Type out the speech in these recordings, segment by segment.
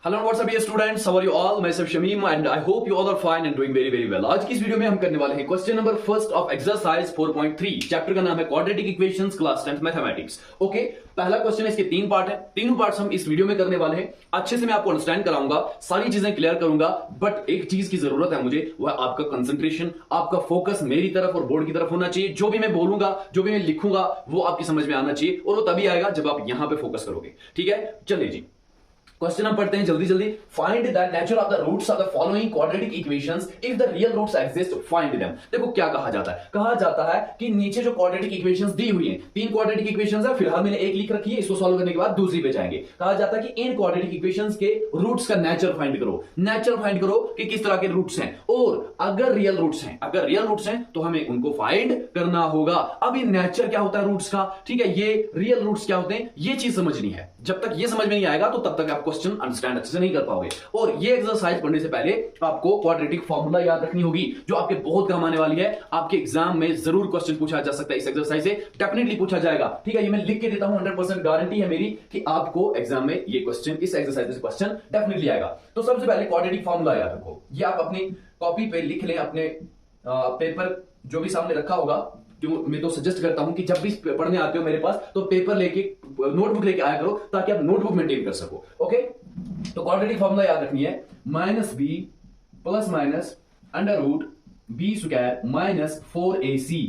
Hello whatsup dear students, how are you all? मैं सब Shamim and I hope you all are fine and doing very very well. आज की इस video में हम करने वाले हैं question number first of exercise 4.3। Chapter का नाम है quadratic equations, class 10th mathematics. Okay, पहला क्वेश्चन है, इसके 3 पार्ट है, तीनों पार्ट्स हम इस वीडियो में करने वाले हैं। अच्छे से मैं आपको अंडरस्टैंड कराऊंगा, सारी चीजें क्लियर करूंगा, बट एक चीज की जरूरत है मुझे, वह आपका कंसंट्रेशन, आपका फोकस मेरी तरफ और बोर्ड की तरफ होना चाहिए। जो भी मैं बोलूंगा, जो भी मैं लिखूंगा, वो आपकी समझ में आना चाहिए, और वो तभी आएगा जब आप यहां पे फोकस करोगे। ठीक है, चलिए जी, क्वेश्चन हम पढ़ते हैं जल्दी जल्दी। Find the nature of the roots of the following quadratic equations if the real roots exist, find them. देखो क्या कहा जाता है, कहा जाता है कि नीचे जो क्वाड्रेटिक इक्वेशंस दी हुई हैं, 3 क्वाड्रेटिक इक्वेशंस है, फिलहाल मैंने एक लिख रखी है, इसको सॉल्व करने के बाद दूसरी पे जाएंगे। कहा जाता है कि इन क्वाड्रेटिक इक्वेशंस के रूट्स का नेचर फाइंड करो। नेचर फाइंड करो कि किस तरह के रूट्स हैं, और अगर रियल रूट्स हैं, अगर रियल रूट्स हैं तो हमें उनको फाइंड करना होगा। अब ये नेचर क्या होता है रूट्स का, ठीक है, ये रियल रूट्स क्या होते हैं, ये चीज समझनी है। जब तक ये समझ में नहीं आएगा तो तब तक आप क्वेश्चन अंडरस्टैंड अच्छे से नहीं कर पाओगे। और ये एक्सरसाइज पढ़ने से पहले आपको क्वाड्रेटिक फॉर्मूला याद रखनी होगी, जो आपके बहुत काम आने वाली है। आपके एग्जाम में जरूर क्वेश्चन पूछा जा सकता है, इस एक्सरसाइज से डेफिनेटली पूछा जाएगा। ठीक है, ये मैं लिख के देता हूं, 100% गारंटी है मेरी कि आपको एग्जाम में ये क्वेश्चन, इस एक्सरसाइज से क्वेश्चन डेफिनेटली आएगा। तो सबसे पहले क्वाड्रेटिक फॉर्मूला याद रखो, ये आप अपनी कॉपी पे लिख लें, अपने पेपर जो भी सामने रखा होगा। मैं तो सजेस्ट करता हूं कि जब भी पढ़ने आते हो मेरे पास, तो पेपर लेके, नोटबुक लेके आया करो, ताकि आप नोटबुक मेंटेन कर सको। ओके, तो क्वाड्रेटिक फॉर्मूला याद रखनी है, -b plus minus under root b square minus 4ac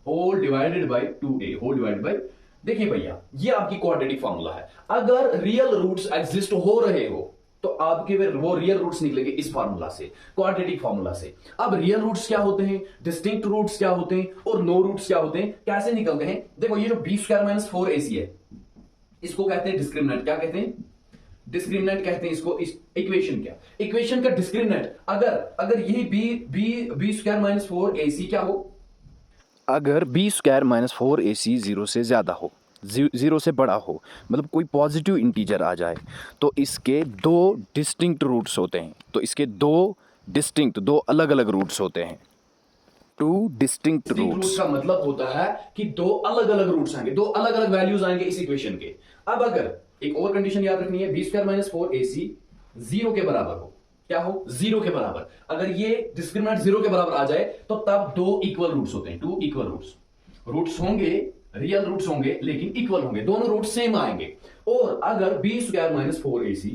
whole divided by 2a whole divided by. देखिए भैया, ये आपकी क्वाड्रेटिक फॉर्मूला है। अगर रियल रूट्स एग्जिस्ट हो रहे हो तो आपके वो रियल रूट्स निकलेंगे इस फार्मूला से, क्वाड्रेटिक फार्मूला से। अब रियल रूट्स क्या होते हैं, डिस्टिंक्ट रूट्स क्या होते हैं, और नो रूट्स क्या होते हैं, कैसे निकलते हैं? देखो, ये जो बी स्क्वायर माइनस 4ac है, इसको कहते हैं डिस्क्रिमिनेंट। क्या कहते हैं? डिस्क्रिमिनेंट कहते हैं इसको। इस इक्वेशन क्या, इक्वेशन का डिस्क्रिमिनेंट। अगर यही बी स्क्वायर माइनस 4ac क्या हो, अगर बी स्क्वायर माइनस 4ac 0 से ज़्यादा हो, 0 से बड़ा हो, मतलब कोई पॉजिटिव इंटीजर आ जाए, तो इसके 2 डिस्टिंक्ट रूट्स होते हैं। तो इसके 2 अलग अलग रूट्स होते हैं, 2 डिस्टिंक्ट रूट्स। का मतलब होता है कि 2 अलग अलग रूट्स आएंगे, 2 अलग अलग वैल्यूज आएंगे इस इक्वेशन के। अब अगर एक और कंडीशन याद रखनी है, बी स्क्वायर माइनस 4ac 0 के बराबर हो, क्या हो, 0 के बराबर। अगर ये डिस्क्रिमिनेंट 0 के बराबर आ जाए तो तब 2 इक्वल रूट्स होते हैं, 2 इक्वल रूट्स होंगे, रियल रूट्स होंगे, लेकिन इक्वल होंगे, दोनों रूट्स सेम आएंगे। और अगर बी स्क्वायर माइनस 4ac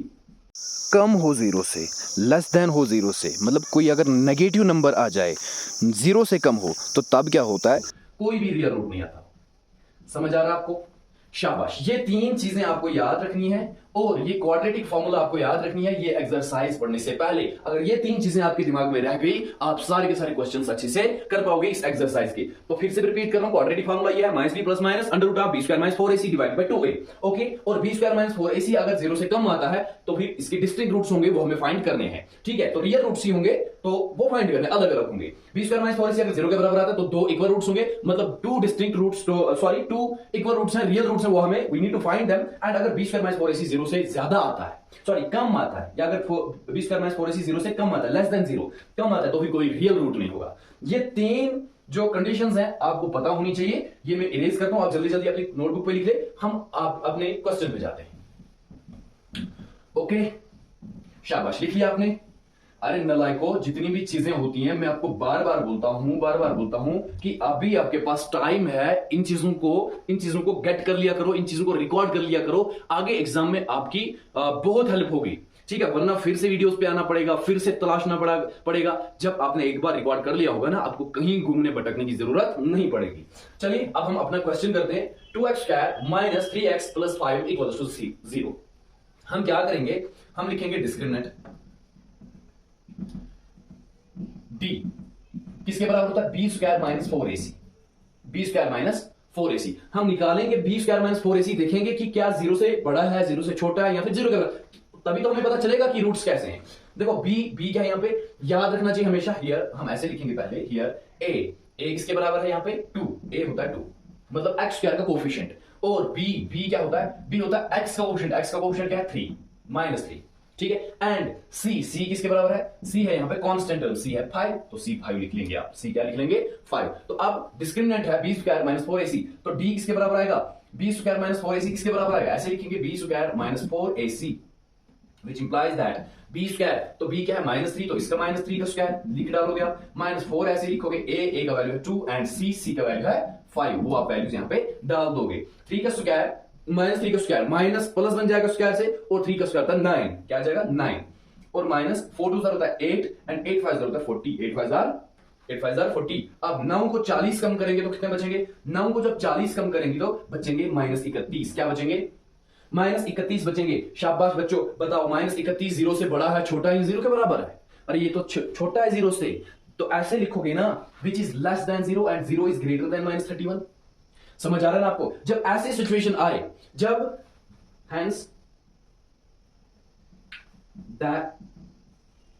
कम हो 0 से, लेस देन हो 0 से, मतलब कोई अगर नेगेटिव नंबर आ जाए 0 से कम हो, तो तब क्या होता है? कोई भी रियल रूट नहीं आता। समझ आ रहा है आपको? शाबाश, ये 3 चीजें आपको याद रखनी है, और ये क्वाड्रेटिक फॉर्मूला आपको याद रखनी है ये एक्सरसाइज पढ़ने से पहले। अगर ये 3 चीजें आपके दिमाग में रह गई, आप सारे के सारे क्वेश्चंस अच्छे से कर पाओगे इस एक्सरसाइज के। तो फिर से रिपीट कर रहा हूं, क्वाड्रेटिक फॉर्मूला ये है, -b plus minus under root of b square minus 4ac divided by 2a। Okay, और बी स्क्वायर माइनस 4ac अगर 0 से कम आता है तो फिर इसके डिस्टिंक्ट रूट्स होंगे, वो हमें फाइंड करने हैं। ठीक है, तो रियल रूट्स ही होंगे तो वो फाइंड करने, अलग अलग होंगे। बी स्क्वायर माइनस 4ac अगर 0 के बराबर आता है तो 2 इक्वल रूट्स होंगे, मतलब 2 डिस्टिंक्ट रूट्स, 2 इक्वल रूट्स हैं, रियल रूट्स हैं, वो हमें we need to find them. And अगर बी स्क्वायर माइनस 4ac 0 से ज्यादा आता है, सॉरी कम आता है, या अगर बी स्क्वायर माइनस 4ac 0 से कम आता है, लेस देन 0 कम आता है, तो फिर कोई रियल रूट नहीं होगा। ये 3 जो कंडीशंस हैं आपको पता होनी चाहिए। ये मैं इरेज करता हूं, आप जल्दी जल्दी अपनी नोटबुक पे लिख ले, हम आप अपने क्वेश्चन पे जाते हैं। ओके, शाबाश, लिख लिया आपने। अरे नलायको, जितनी भी चीजें होती हैं, मैं आपको बार बार बोलता हूं कि अभी आपके पास टाइम है, इन चीजों को गेट कर लिया करो, इन चीजों को रिकॉर्ड कर लिया करो, आगे एग्जाम में आपकी बहुत हेल्प होगी। ठीक है, वरना फिर से वीडियोस पे आना पड़ेगा, फिर से तलाशना पड़ेगा। जब आपने एक बार रिकॉर्ड कर लिया होगा ना, आपको कहीं घूमने भटकने की जरूरत नहीं पड़ेगी। चलिए, अब हम अपना क्वेश्चन करते हैं। 2x square minus 3x plus 5 equals to 0। हम क्या करेंगे, हम लिखेंगे डिस्क्रिमिनेंट d किसके बराबर होता है, b square minus 4ac, b square minus 4ac। हम निकालेंगे बी स्क्वायर माइनस 4ac, देखेंगे कि क्या 0 से बड़ा है, 0 से छोटा है, या फिर 0 के बराबर, तभी तो हमें पता चलेगा कि रूट्स कैसे हैं। देखो बी क्या है, यहां पे याद रखना चाहिए हमेशा, हियर हम ऐसे लिखेंगे पहले, हियर a किसके बराबर है, यहां पे 2, a होता है 2, मतलब x स्क्वायर का कोफिशिएंट। और b क्या होता है, b होता है x का कोफिशिएंट, x का कोफिशिएंट क्या है, 3 -3। ठीक है, एंड c किसके बराबर है, c है यहां पे कांस्टेंट टर्म, c है 5, तो c 5 लिख लेंगे आप, c क्या लिख लेंगे 5। तो अब डिस्क्रिमिनेंट है बी स्क्वायर माइनस 4ac, तो d किसके बराबर आएगा, बी स्क्वायर माइनस 4ac किसके बराबर आएगा, ऐसे लिखेंगे b square minus 4ac which implies that b square, तो b क्या है -3, तो इसका -3 का स्क्वायर लिख डालोगे आप, -4 ऐसे लिखोगे, a का वैल्यू है 2 एंड c का वैल्यू है 5, वो आप वैल्यूज यहाँ पे डाल दोगे। 3 का स्क्वायर -3 का स्क्वायर माइनस प्लस बन जाएगा स्क्वायर से, और 3 का स्क्वायर था 9, क्या आ जाएगा 9, और माइनस 4 2 होता है 8 एंड 8 5 होता है 40, 8 5 40। अब 9 को 40 कम करेंगे तो कितने बचेंगे, 9 को जब 40 कम करेंगे तो बचेंगे -31, क्या बचेंगे -31 बचेंगे। शाबाश बच्चों, बताओ -31 जीरो से बड़ा है, छोटा है, जीरो के बराबर है? अरे ये तो छोटा है जीरो से, तो ऐसे लिखोगे ना, which is less than zero and zero is greater than -31। समझ आ रहा है ना आपको? जब ऐसे सिचुएशन आए, जब हैंस दैट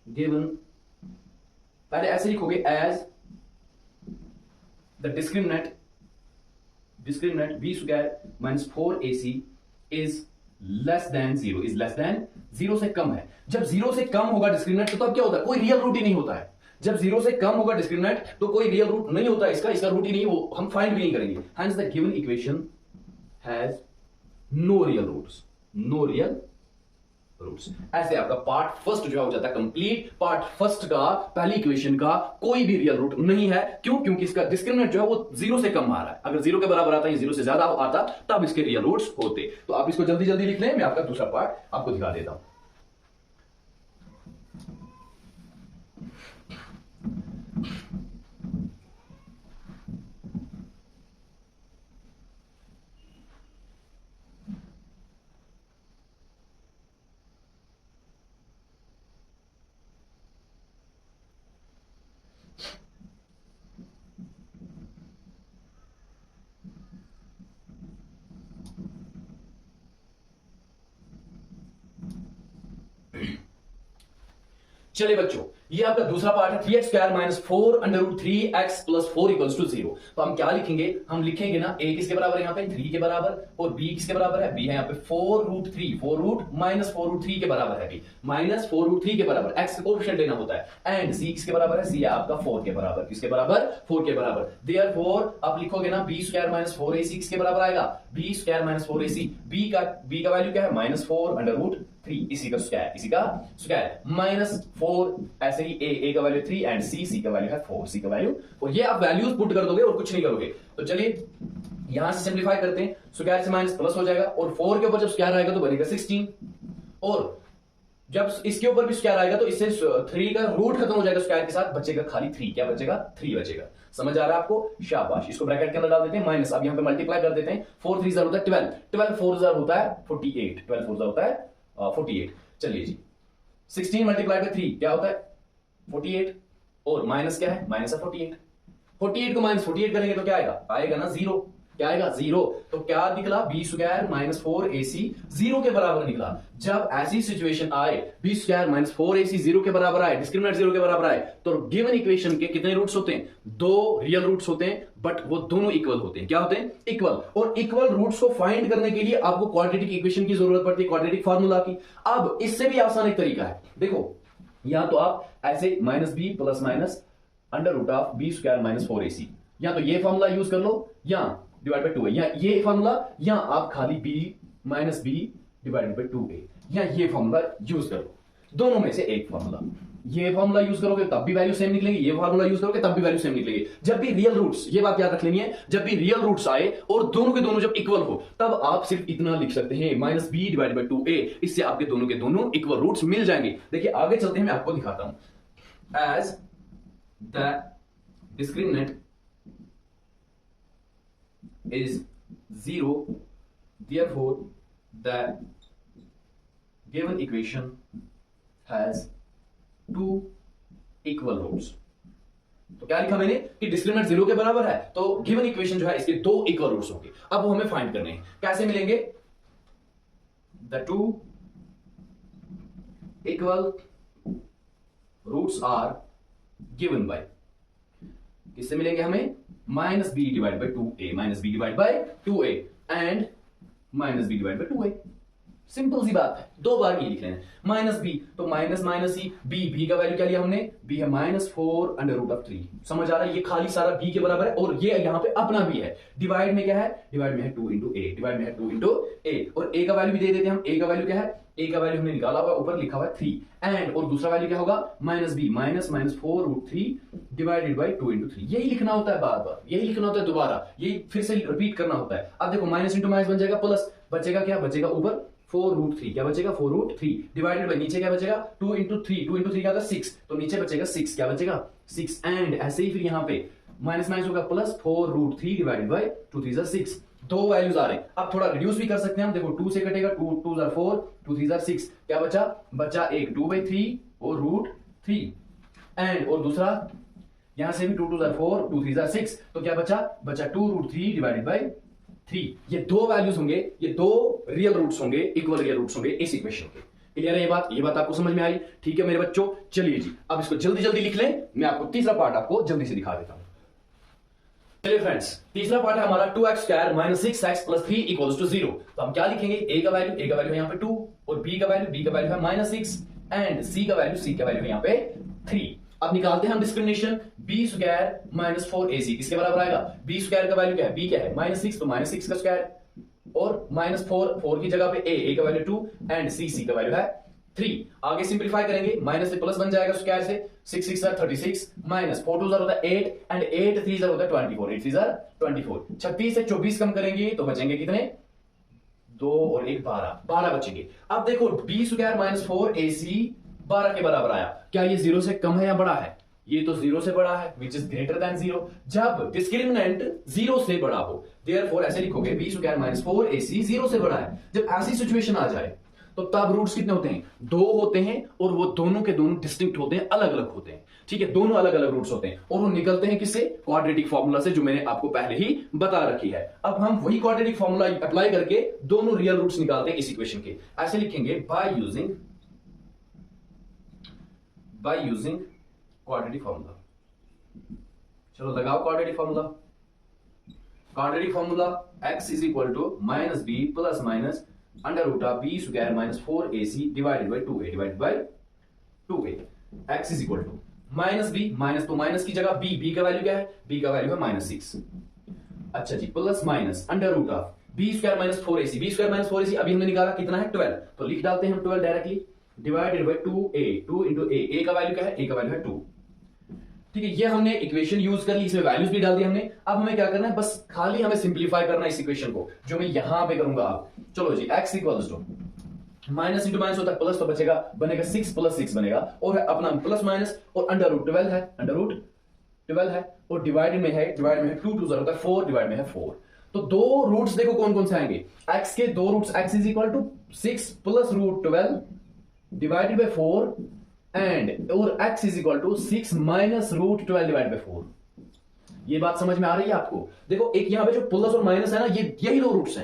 गिवन, पहले ऐसे लिखोगे as the discriminant b square minus 4ac is less than zero, is less than zero से कम है। जब जीरो से कम होगा डिस्क्रिमिनेंट तो तब क्या होता है, कोई रियल रूट ही नहीं होता है। जब जीरो से कम होगा डिस्क्रिमिनेंट तो कोई रियल रूट नहीं होता है, इसका रूट ही नहीं, वो हम फाइंड भी नहीं करेंगे। Hence the given equation has no real roots, no real roots. ऐसे आपका पार्ट फर्स्ट जो हो जाता है कंप्लीट। पार्ट फर्स्ट का, पहली इक्वेशन का कोई भी रियल रूट नहीं है। क्यों? क्योंकि इसका डिस्क्रिमिनेंट जो है वो जीरो से कम आ रहा है। अगर जीरो के बराबर आता है, जीरो से ज्यादा आता तब इसके रियल रूट्स होते। तो आप इसको जल्दी जल्दी लिख लें, मैं आपका दूसरा पार्ट आपको दिखा देता हूं। चलिए बच्चों, ये आपका दूसरा पार्ट है 3x square minus 4 under root 3x plus 4 equals to 0। तो हम क्या लिखेंगे, हम लिखेंगे ना a किसके बराबर है यहाँ पे 3 के बराबर, और b किसके बराबर है, b है यहाँ पे 4 रूट 3, 4 रूट माइनस 4 रूट 3 के बराबर है, b माइनस 4 रूट 3 के बराबर, x का कोएफिशिएंट लेना होता है, एंड c किसके बराबर है, c है आपका 4 के बराबर, किसके बराबर 4 के बराबर। देयरफॉर आप लिखोगे ना b स्क्वायर माइनस 4ac किसके बराबर आएगा, b square minus 4ac, b का वैल्यू क्या है -4 अंडर रूट 3, इसी का स्क्वायर माइनस 4, ऐसे ही a का वैल्यू 3 एंड c का वैल्यू है 4, c का वैल्यू, और ये आप वैल्यूज पुट कर दोगे और कुछ नहीं करोगे। तो चलिए यहां से सिंपलीफाई करते हैं, स्क्वायर से माइनस प्लस हो जाएगा, और 4 के ऊपर जब स्क्वायर आएगा तो बनेगा 16, और जब इसके ऊपर भी स्क्वायर आएगा तो इससे 3 का रूट खत्म हो जाएगा स्क्वायर के साथ, बचेगा खाली 3, क्या बचेगा 3 बचेगा। समझ आ रहा है आपको? शाबाश। इसको ब्रैकेट के अंदर डाल देते हैं, माइनस, अब यहां पे मल्टीप्लाई कर देते हैं, 4 3 होता है 12, 12 4 होता है 48, 12 4 होता है 48। चलिए जी, 16 मल्टीप्लाई बाय 3 क्या होता है 48, और माइनस क्या है, माइनस है 48, 48 को माइनस 48 करेंगे तो क्या आएगा ना 0, क्या आएगा 0। तो क्या निकला, b स्क्वायर माइनस 4ac 0 के बराबर निकला। जब ऐसी सिचुएशन आए, b स्क्वायर माइनस 4ac 0 के बराबर आए, डिस्क्रिमिनेंट 0 के बराबर आए, तो गिवन इक्वेशन के कितने रूट्स होते हैं, 2 रियल रूट्स होते हैं, बट वो दोनों इक्वल होते हैं। क्या होते हैं, इक्वल। और इक्वल रूट्स को फाइंड करने के लिए आपको क्वाड्रेटिक इक्वेशन की जरूरत पड़ती है, क्वाड्रेटिक फार्मूला की। अब इससे भी आसान एक तरीका है, देखो यहां तो आप ऐसे minus b plus minus under root of b square minus 4ac, या तो ये फार्मूला यूज कर लो, या डिवाइड बाय 2a, या ये फार्मूला, या आप खाली b minus b divided by 2a, या ये फार्मूला यूज करो। दोनों में से एक फार्मूला, ये फार्मूला यूज करोगे तब भी वैल्यू सेम निकलेगी, ये फार्मूला यूज करोगे तब भी वैल्यू सेम निकलेगी। जब भी रियल रूट्स, ये बात याद रख लेनी है, जब भी रियल रूट्स आए और दोनों के दोनों जब इक्वल हो, तब आप सिर्फ इतना लिख सकते हैं minus b divided by 2a, इससे आपके दोनों के दोनों इक्वल रूट्स मिल जाएंगे। देखिए आगे चलते हैं, मैं आपको दिखाता हूं। As the discriminant is 0, therefore the given equation has 2 equal roots। तो क्या लिखा मैंने कि डिस्क्रिमिनेंट 0 के बराबर है, तो गिवन इक्वेशन जो है इसके 2 इक्वल रूट्स होंगे। अब वो हमें फाइंड करने हैं, कैसे मिलेंगे, the 2 equal roots are given by, किससे मिलेंगे हमें, minus B divide by 2a, minus B divide by 2a and minus B divide by 2a। Simple सी बात है, 2 बार ये लिख लेना, माइनस बी तो माइनस माइनस ही, बी का वैल्यू क्या लिया हमने, बी है -4 अंडर रूट ऑफ 3। समझ आ रहा है, ये खाली सारा बी के बराबर है, और ये यहां पे अपना भी है। डिवाइड में क्या है, डिवाइड में है 2 इंटू ए, डिवाइड में है 2 इंटू ए, और ए का वैल्यू भी दे देते हैं हम, ए का वैल्यू क्या है a का वैल्यू हमने निकाला हुआ, ऊपर लिखा हुआ है 3, एंड और दूसरा वैल्यू क्या होगा minus b, minus 4√3 divided by 2 × 3। यही लिखना होता है बार बार, यही लिखना होता है दोबारा, यही फिर से रिपीट करना होता है। अब देखो माइनस इंटू माइनस बन जाएगा प्लस, बचेगा क्या, बचेगा ऊपर 4√3, क्या बचेगा 4√3 डिवाइडेड बाई नीचे क्या बचेगा 2 × 3, 2 × 3 क्या होता है 6, तो नीचे बचेगा 6, क्या बचेगा 6, एंड ऐसे ही फिर यहाँ पे माइनस माइनस होगा प्लस 4√3 डिवाइडेड बाई 2 × 3 = 6। दो वैल्यूज आ रहे हैं, अब थोड़ा रिड्यूस भी कर सकते हैं हम, देखो 2 से कटेगा 2 2 = 4, 2 3 = 6, क्या बचा, बचा एक 2/3 और √3, एंड और दूसरा यहां से भी 2 2 = 4, 2 3 = 6, तो क्या बचा, बचा 2√3 डिवाइडेड बाई 3। ये दो वैल्यूज होंगे, ये दो रियल रूट्स होंगे, इक्वल रियल रूट्स होंगे इस इक्वेशन के। क्लियर है ये बात आपको समझ में आई? ठीक है मेरे बच्चों, चलिए जी अब इसको जल्दी जल्दी लिख लें, मैं आपको तीसरा पार्ट आपको जल्दी से दिखा देता हूं। चलिए फ्रेंड्स, तीसरा पार्ट है हमारा 2x² - 6x + 3 = 0। तो हम क्या लिखेंगे, a का वैल्यू है यहाँ पे 2, और b का वैल्यू है -6, एंड c का वैल्यू है यहाँ पे 3। अब निकालते हैं हम डिस्क्रिमिनेशन, b² - 4ac किसके बराबर आएगा, b² का वैल्यू क्या है, b क्या है -6, तो -6 का स्क्वायर, और -4 की जगह पे a का वैल्यू 2, एंड c का वैल्यू है 3। आगे सिंप्लीफाई करेंगे, माइनस से प्लस बन जाएगा स्क्वायर से, 6 6 = 36, -4 2 होता है 8, एंड 8 3 होता है 24, 8 3 = 24। 36 से 24 कम करेंगे तो बचेंगे कितने, 2 और 1 12 बचेंगे। अब देखो b² - 4ac 12 के बराबर आया, क्या ये 0 से कम है या बड़ा है, ये तो 0 से बड़ा है, विच इज ग्रेटर देन 0। जब डिस्क्रिमिनेंट 0 से बड़ा हो, देयरफॉर ऐसे लिखोगे b² - 4ac 0 से बड़ा है। जब ऐसी सिचुएशन आ जाए तो तब रूट्स कितने होते हैं, 2 होते हैं, और वो दोनों के दोनों डिस्टिंक्ट होते हैं, अलग अलग होते हैं। ठीक है, दोनों अलग अलग रूट्स होते हैं, और वो निकलते हैं किससे, क्वाड्रेटिक फॉर्मूला से, जो मैंने आपको पहले ही बता रखी है। अब हम वही क्वाड्रेटिक फॉर्मूला अप्लाई करके दोनों रियल रूट्स निकालते हैं इस इक्वेशन के। ऐसे लिखेंगे बाय यूजिंग क्वाड्रेटिक फॉर्मूला। चलो लगाओ quadratic formula. Quadratic formula x = -b ± √b² - 4ac divided by 2a x = -b, minus तो माइनस की जगह b का वैल्यू क्या है, b का वैल्यू है -6। अच्छा जी, plus minus √b² - 4ac, b² - 4ac अभी हमने निकाला कितना है 12, तो लिख डालते हैं हम 12 directly, divided by 2a, 2 × a का वैल्यू क्या है, a का वैल्यू है 2। ठीक है, ये हमने इक्वेशन यूज कर ली, इसमें वैल्यूज भी डाल दी हमने। अब हमें क्या करना है, बस खाली हमें सिंप्लीफाई करना है इस इक्वेशन को, जो मैं यहां पे करूंगा। आप चलो जी, x = माइनस इंटू माइनस होता है प्लस, तो बचेगा बनेगा 6 + 6 बनेगा, और अपना प्लस माइनस, और √12 है, √12 है, और डिवाइड में है 2 2 होता है 4, डिवाइड में है 4। तो दो रूट्स देखो कौन कौन से आएंगे, x के दो roots, x = 6 + √12 divided by 4, and और x = 6 - √12 डिवाइड बाई 4। ये बात समझ में आ रही है आपको? देखो एक यहां पे जो प्लस और माइनस है ना, यही दो रूट्स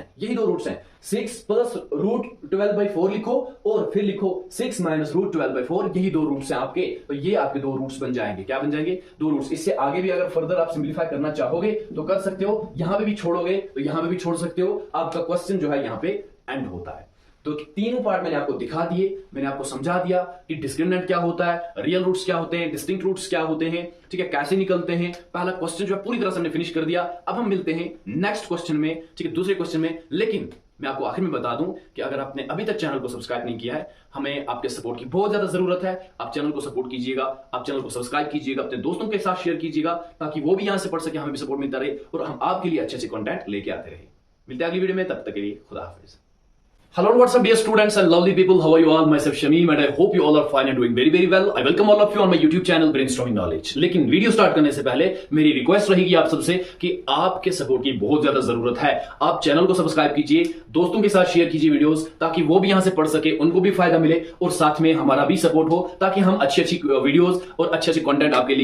हैं, 6 + √12 बाई 4 लिखो, और फिर लिखो 6 - √12 बाई 4, यही दो रूट्स हैं आपके। तो ये आपके दो रूट्स बन जाएंगे, क्या बन जाएंगे, दो रूट्स। इससे आगे भी अगर फर्दर आप सिंप्लीफाई करना चाहोगे तो कर सकते हो, यहां पे भी छोड़ोगे तो यहां पे भी छोड़ सकते हो। आपका क्वेश्चन जो है यहां पे एंड होता है। तो तीनों पार्ट मैंने आपको दिखा दिए, मैंने आपको समझा दिया कि डिस्क्रिमिनेंट क्या होता है, रियल रूट्स क्या होते हैं, डिस्टिंक्ट रूट्स क्या होते हैं, ठीक है, कैसे निकलते हैं। पहला क्वेश्चन जो है पूरी तरह से हमने फिनिश कर दिया। अब हम मिलते हैं नेक्स्ट क्वेश्चन में, ठीक है, दूसरे क्वेश्चन में। लेकिन मैं आपको आखिर में बता दूं कि अगर आपने अभी तक चैनल को सब्सक्राइब नहीं किया है, हमें आपके सपोर्ट की बहुत ज्यादा जरूरत है। आप चैनल को सपोर्ट कीजिएगा, आप चैनल को सब्सक्राइब कीजिएगा, अपने दोस्तों के साथ शेयर कीजिएगा, ताकि वो भी यहां से पढ़ सके, हमें भी सपोर्ट मिलता रहे, और हम आपके लिए अच्छे अच्छे कंटेंट लेके आते रहे। मिलते हैं अगली वीडियो में, तब तक के लिए खुदा हाफिज। Hello and what's up dear students and lovely people, how are you all? Myself Shamim and I hope you all are fine and doing very very well. I welcome all of you on my YouTube channel Brainstorming Knowledge. लेकिन video start करने से पहले मेरी request रहेगी आप सबसे कि आपके सपोर्ट की बहुत ज्यादा जरूरत है। आप चैनल को सब्सक्राइब कीजिए, दोस्तों के साथ शेयर कीजिए वीडियोस, ताकि वो भी यहां से पढ़ सके, उनको भी फायदा मिले, और साथ में हमारा भी सपोर्ट हो, ताकि हम अच्छी अच्छी वीडियोस और अच्छे अच्छे कंटेंट आपके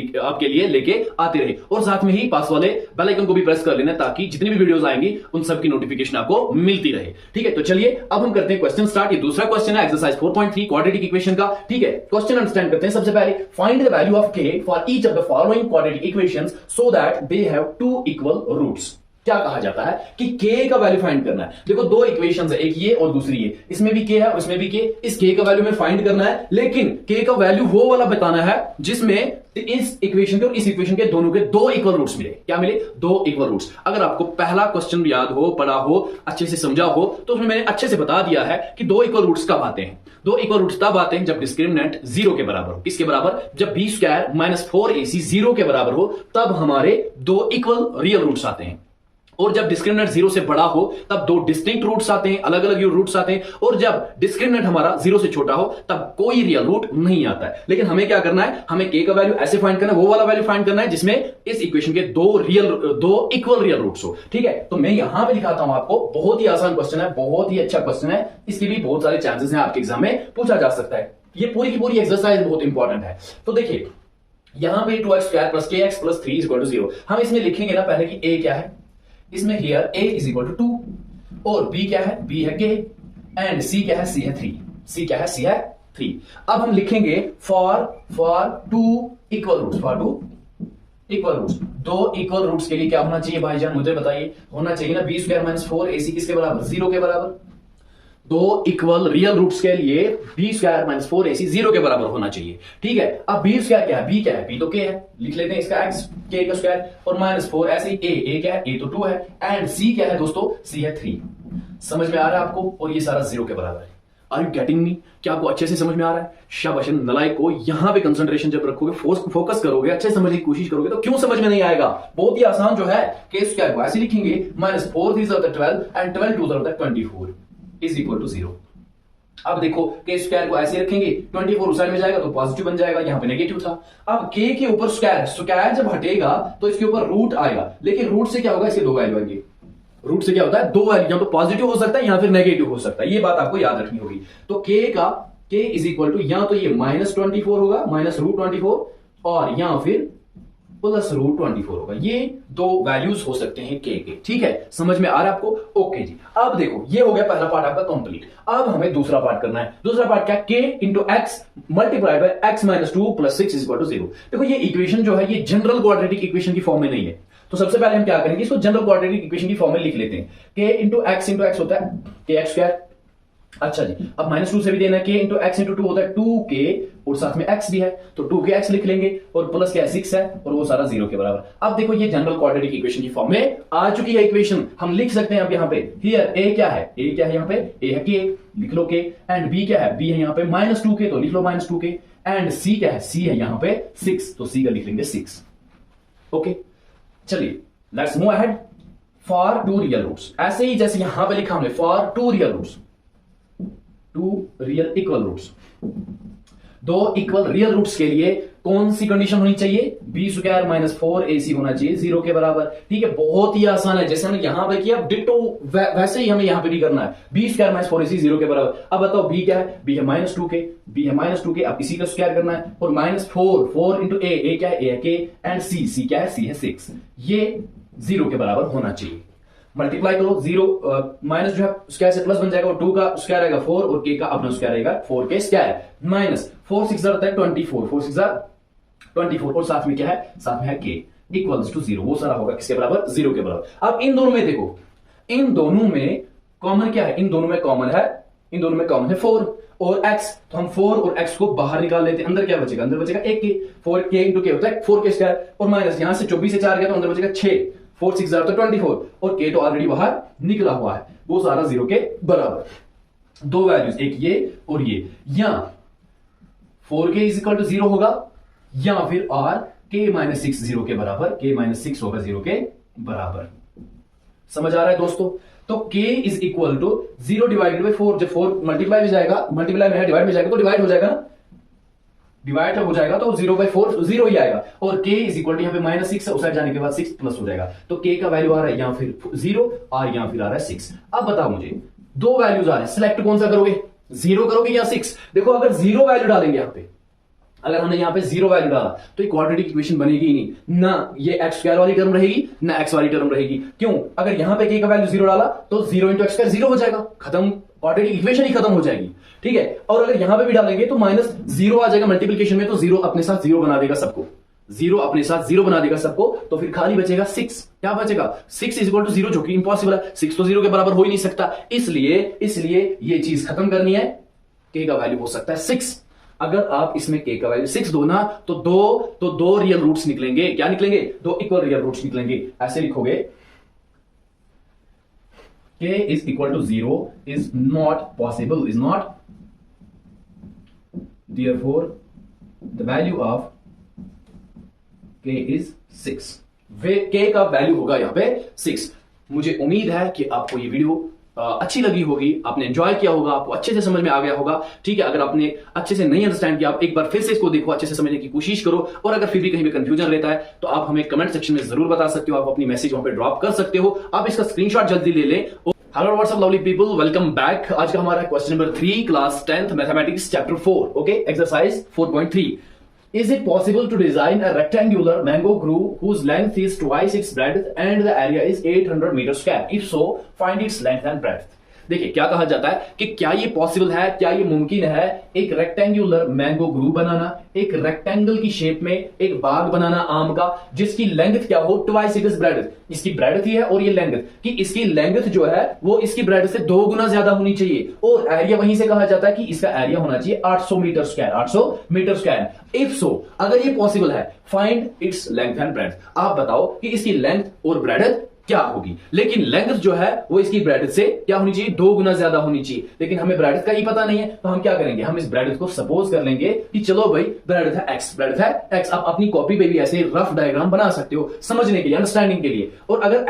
लिए लेके आते रहे। और साथ में ही पास वाले बेल आइकन को भी प्रेस कर लेना, ताकि जितनी भी वीडियोस आएंगी उन सबकी नोटिफिकेशन आपको मिलती रहे। ठीक है, तो चलिए अब हम करते हैं क्वेश्चन स्टार्ट। ये दूसरा क्वेश्चन है एक्सरसाइज 4.3 क्वाड्रेटिक इक्वेशन का। ठीक है, क्वेश्चन अंडरस्टैंड करते हैं। सबसे पहले find the value of k for each of the following quadratic equations so that they have two equal roots. क्या कहा जाता है कि k का वैल्यू फाइंड करना है। देखो दो इक्वेशंस है, एक ये और दूसरी ये, इसमें भी k है उसमें भी k, इस k का वैल्यू में फाइंड करना है, लेकिन k का वैल्यू वो वाला बताना है जिसमें इस इक्वेशन के और इस इक्वेशन के दोनों के दो इक्वल रूट्स मिले। क्या मिले? दो इक्वल रूट्स। अगर आपको पहला क्वेश्चन याद हो, पढ़ा हो, अच्छे से समझा हो, तो उसमें मैंने अच्छे से बता दिया है कि दो इक्वल रूट्स कब आते हैं। दो इक्वल रूट्स तब आते हैं जब डिस्क्रिमिनेंट 0 के बराबर हो। किसके बराबर? जब b स्क्वायर माइनस 4ac 0 के बराबर हो, तब हमारे दो इक्वल रियल रूट्स आते हैं। और जब डिस्क्रिमिनेंट 0 से बड़ा हो तब दो डिस्टिंक्ट रूट्स आते हैं, अलग अलग रूट्स आते हैं। और जब डिस्क्रिमिनेंट हमारा 0 से छोटा हो तब कोई रियल रूट नहीं आता है। लेकिन हमें क्या करना है? हमें k का वैल्यू ऐसे फाइंड करना है, वो वाला वैल्यू फाइंड करना है जिसमें इस इक्वेशन के दो इक्वल रियल रूट्स हो। ठीक है, तो मैं यहां पे दिखाता हूं आपको। बहुत ही आसान क्वेश्चन है, बहुत ही अच्छा क्वेश्चन है, इसके भी बहुत सारे चांसेस हैं आपके एग्जाम में पूछा जा सकता है। ये पूरी की पूरी एक्सरसाइज बहुत इंपॉर्टेंट है। तो देखिए यहां पे 2x² plus kx plus 3 is equal to 0। हम इसमें लिखेंगे ना पहले कि a क्या है, इसमें here a is equal to 2 और b क्या है? b है k एंड c क्या है? c है 3। c क्या है? c है 3। अब हम लिखेंगे for two equal roots, for two equal roots. दो इक्वल रूट्स के लिए क्या होना चाहिए भाईजान, मुझे बताइए? होना चाहिए ना b स्क्वायर माइनस 4ac किसके बराबर? 0 के बराबर। दो इक्वल रियल रूट्स के लिए b स्क्वायर माइनस 4ac 0 के बराबर होना चाहिए। ठीक है, अब b स्क्वायर क्या है? b क्या है? b तो k है, लिख लेते हैं इसका x k का स्क्वायर, और माइनस 4 ऐसे ही a क्या है? a तो 2 है, एंड c क्या है दोस्तों? c है 3। समझ में आ रहा है आपको? और ये सारा 0 के बराबर है। Are you getting me? क्या आपको अच्छे से समझ में आ रहा है? शाबाश नलायक को। यहां पे कंसंट्रेशन जब रखोगे, फोकस करोगे, अच्छे से समझने की कोशिश करोगे, तो क्यों समझ में नहीं आएगा? बहुत ही आसान जो है, k स्क्वायर को ऐसे लिखेंगे माइनस 4 3 होता है 12 एंड 12 2 होता है 24 इज इक्वल टू 0। अब देखो k स्क्वायर को ऐसे रखेंगे, 24 उस साइड में जाएगा तो पॉजिटिव बन जाएगा, यहां पे नेगेटिव था। अब k के ऊपर स्क्वायर जब हटेगा तो इसके ऊपर रूट आएगा, लेकिन रूट से क्या होगा? इसके दो वैल्यू आएंगे। रूट से क्या होता है? दो वैल्यू, या तो पॉजिटिव हो सकता है या फिर नेगेटिव हो सकता है। ये बात आपको याद रखनी होगी। तो k इज इक्वल टू या तो ये माइनस 24 होगा, माइनस रूट 24, और या फिर प्लस रूट 24 होगा। ये दो वैल्यूज हो सकते हैं k के। ठीक है, समझ में आ रहा है आपको? ओके जी। अब देखो ये हो गया पहला पार्ट आपका कंप्लीट। अब हमें दूसरा पार्ट करना है। दूसरा पार्ट क्या? k into x multiply by x minus 2 plus 6 is equal to 0। देखो ये इक्वेशन जो है ये जनरल क्वाड्रेटिक इक्वेशन की फॉर्म में नहीं है। तो सबसे पहले हम क्या करेंगे? इसको जनरल क्वाड्रेटिक इक्वेशन की फॉर्म में लिख लेते हैं। k इंटू एक्स होता है kx स्क्वायर। अच्छा जी, अब माइनस 2 से भी देना है। k इंटू एक्स इंटू 2 होता है 2k और साथ में x भी है, तो 2kx लिख लेंगे, और प्लस क्या है 6 है, और वो सारा 0 के बराबर। अब देखो ये जनरल क्वाड्रेटिक इक्वेशन की फॉर्म में आ चुकी है इक्वेशन। हम लिख सकते हैं अब यहाँ पे, हियर a क्या है? a क्या है यहाँ पे? a है k, लिख लो k, एंड b क्या है? b है यहाँ पे माइनस 2k, तो लिख लो माइनस 2k, एंड c क्या है? c है यहाँ पे 6, तो c का लिख लेंगे 6। ओके, चलिए let's move ahead. For two real roots, ऐसे ही जैसे यहां पे लिखा हमने for two real roots, two real equal roots. दो इक्वल रियल रूट्स के लिए कौन सी कंडीशन होनी चाहिए? b स्क्वायर माइनस 4ac होना चाहिए 0 के बराबर। ठीक है, बहुत ही आसान है। जैसे हमने यहां पे किया डिट्टो वैसे ही हमें यहां पे भी करना है। b स्क्वायर माइनस 4ac 0 के बराबर। अब बताओ b क्या है? b है माइनस 2k, b है माइनस 2k। अब इसी का स्क्वायर करना है, और माइनस 4 इंटू a क्या है? a है k, एंड c क्या है? c है 6। ये 0 के बराबर होना चाहिए। मल्टीप्लाई करो, 0 माइनस जो है स्क्वायर से प्लस बन जाएगा, और 2 का स्क्वायर आएगा 4, और k का अपना स्क्वायर आएगा 4k स्क्वायर, माइनस 4 6 होता है 24, 4 6 24, और साथ में क्या है? साथ में है k इक्वल्स टू 0। वो सारा होगा किसके बराबर? 0 के बराबर। अब इन दोनों में देखो, इन दोनों में कॉमन क्या है? इन दोनों में कॉमन है 4 और x। तो हम 4 और x को बाहर निकाल लेते हैं। अंदर क्या बचेगा? अंदर बचेगा 1k, 4k इंटू k होता है 4k स्क्वायर, और माइनस यहां से 24 से 4 गया तो अंदर बचेगा 6, 4 6 तो 24, और k तो ऑलरेडी बाहर निकला हुआ है, वो सारा 0 के बराबर। दो वैल्यूज, एक ये और ये, या 4k इज इक्वल टू 0 होगा, या फिर r k माइनस 6 0 के बराबर, k माइनस 6 होगा 0 के बराबर। समझ आ रहा है दोस्तों? तो k is equal to 0 divided by 4। जब 4 मल्टीप्लाई में जाएगा, मल्टीप्लाई में है, डिवाइड में जाएगा तो डिवाइड हो जाएगा ना, डिवाइड हो जाएगा तो 0/4 0 ही आएगा, और k इज इक्वल टू यहाँ पे माइनस 6 उस साइड जाने के बाद 6 प्लस हो जाएगा, तो k का वैल्यू आ रहा है यहाँ फिर 0 और यहाँ फिर आ रहा है 6। अब बताओ मुझे, दो वैल्यूज आ रहे हैं, सिलेक्ट कौन सा करोगे? 0 करोगे या 6? देखो अगर 0 वैल्यू डालेंगे यहाँ पे, अगर हमने यहाँ पे 0 वैल्यू डाला तो ये क्वाड्रेटिक इक्वेशन बनेगी ही नहीं, ना ये x स्क्वायर वाली टर्म रहेगी ना x वाली टर्म रहेगी। क्यों? अगर यहाँ पे k का वैल्यू 0 डाला तो 0 इंटू एक्स स्क्वायर 0 हो जाएगा, खत्म, क्वाड्रेटिक इक्वेशन ही खत्म हो जाएगी। ठीक है, और अगर यहां पे भी डालेंगे तो माइनस 0 आ जाएगा मल्टीप्लिकेशन में, तो 0 अपने साथ 0 बना देगा सबको। जीरो अपने साथ जीरो बना देगा सबको, तो फिर खाली बचेगा 6। क्या बचेगा? 6 इज इक्वल टू 0, जो कि इंपॉसिबल है। 6 तो 0 के बराबर हो ही नहीं सकता, इसलिए ये चीज खत्म करनी है। k का वैल्यू हो सकता है 6। अगर आप इसमें k का वैल्यू 6 दो ना, तो दो रियल रूट्स निकलेंगे। क्या निकलेंगे? 2 इक्वल रियल रूट्स निकलेंगे। ऐसे लिखोगे, k is equal to 0 is not possible, is not, therefore the value of k is 6। k का वैल्यू होगा यहां पे 6। मुझे उम्मीद है कि आपको ये वीडियो अच्छी लगी होगी, आपने एंजॉय किया होगा, आपको अच्छे से समझ में आ गया होगा। ठीक है, अगर आपने अच्छे से नहीं अंडरस्टैंड किया, आप एक बार फिर से इसको देखो, अच्छे से समझने की कोशिश करो। और अगर फिर भी कहीं पे कंफ्यूजन रहता है तो आप हमें कमेंट सेक्शन में जरूर बता सकते हो, आप अपनी मैसेज वहां पे ड्रॉप कर सकते हो। आप इसका स्क्रीनशॉट जल्दी ले लें। Hello whatsup lovely people, welcome back. आज का हमारा question number 3 class 10th mathematics chapter 4, okay, exercise 4.3। Is it possible to design a rectangular mango groove whose length is twice its breadth and the area is 800 meters square? If so, find its length and breadth. देखिए क्या कहा जाता है कि क्या ये possible है, क्या ये मुमकिन है एक रेक्टेंगुलर मैंगो ग्रूव बनाना, एक रेक्टेंगल की शेप में एक बाग बनाना आम का, जिसकी लेंथ क्या हो? Twice it is breadth. इसकी ब्रेडथ ही है और ये लेंथ, कि इसकी लेंथ जो है वो इसकी ब्रेडथ से 2 गुना ज्यादा होनी चाहिए। और एरिया वहीं से कहा जाता है कि इसका एरिया होना चाहिए 800 meter square, 800 meter square. If so, अगर ये पॉसिबल है, find its length and breadth. आप बताओ कि इसकी लेंथ और ब्रेडथ क्या होगी। लेकिन लेंथ जो है वो इसकी ब्रेडथ से क्या होनी चाहिए? 2 गुना ज्यादा होनी चाहिए। लेकिन हमें ब्रेडथ का ही पता नहीं है, तो हम क्या करेंगे? हम इस ब्रेडथ को सपोज कर लेंगे कि चलो भाई ब्रेडथ है x, ब्रेडथ है x। आप अपनी कॉपी पे भी ऐसे रफ डायग्राम बना सकते हो समझने के लिए, अंडरस्टैंडिंग के लिए। और अगर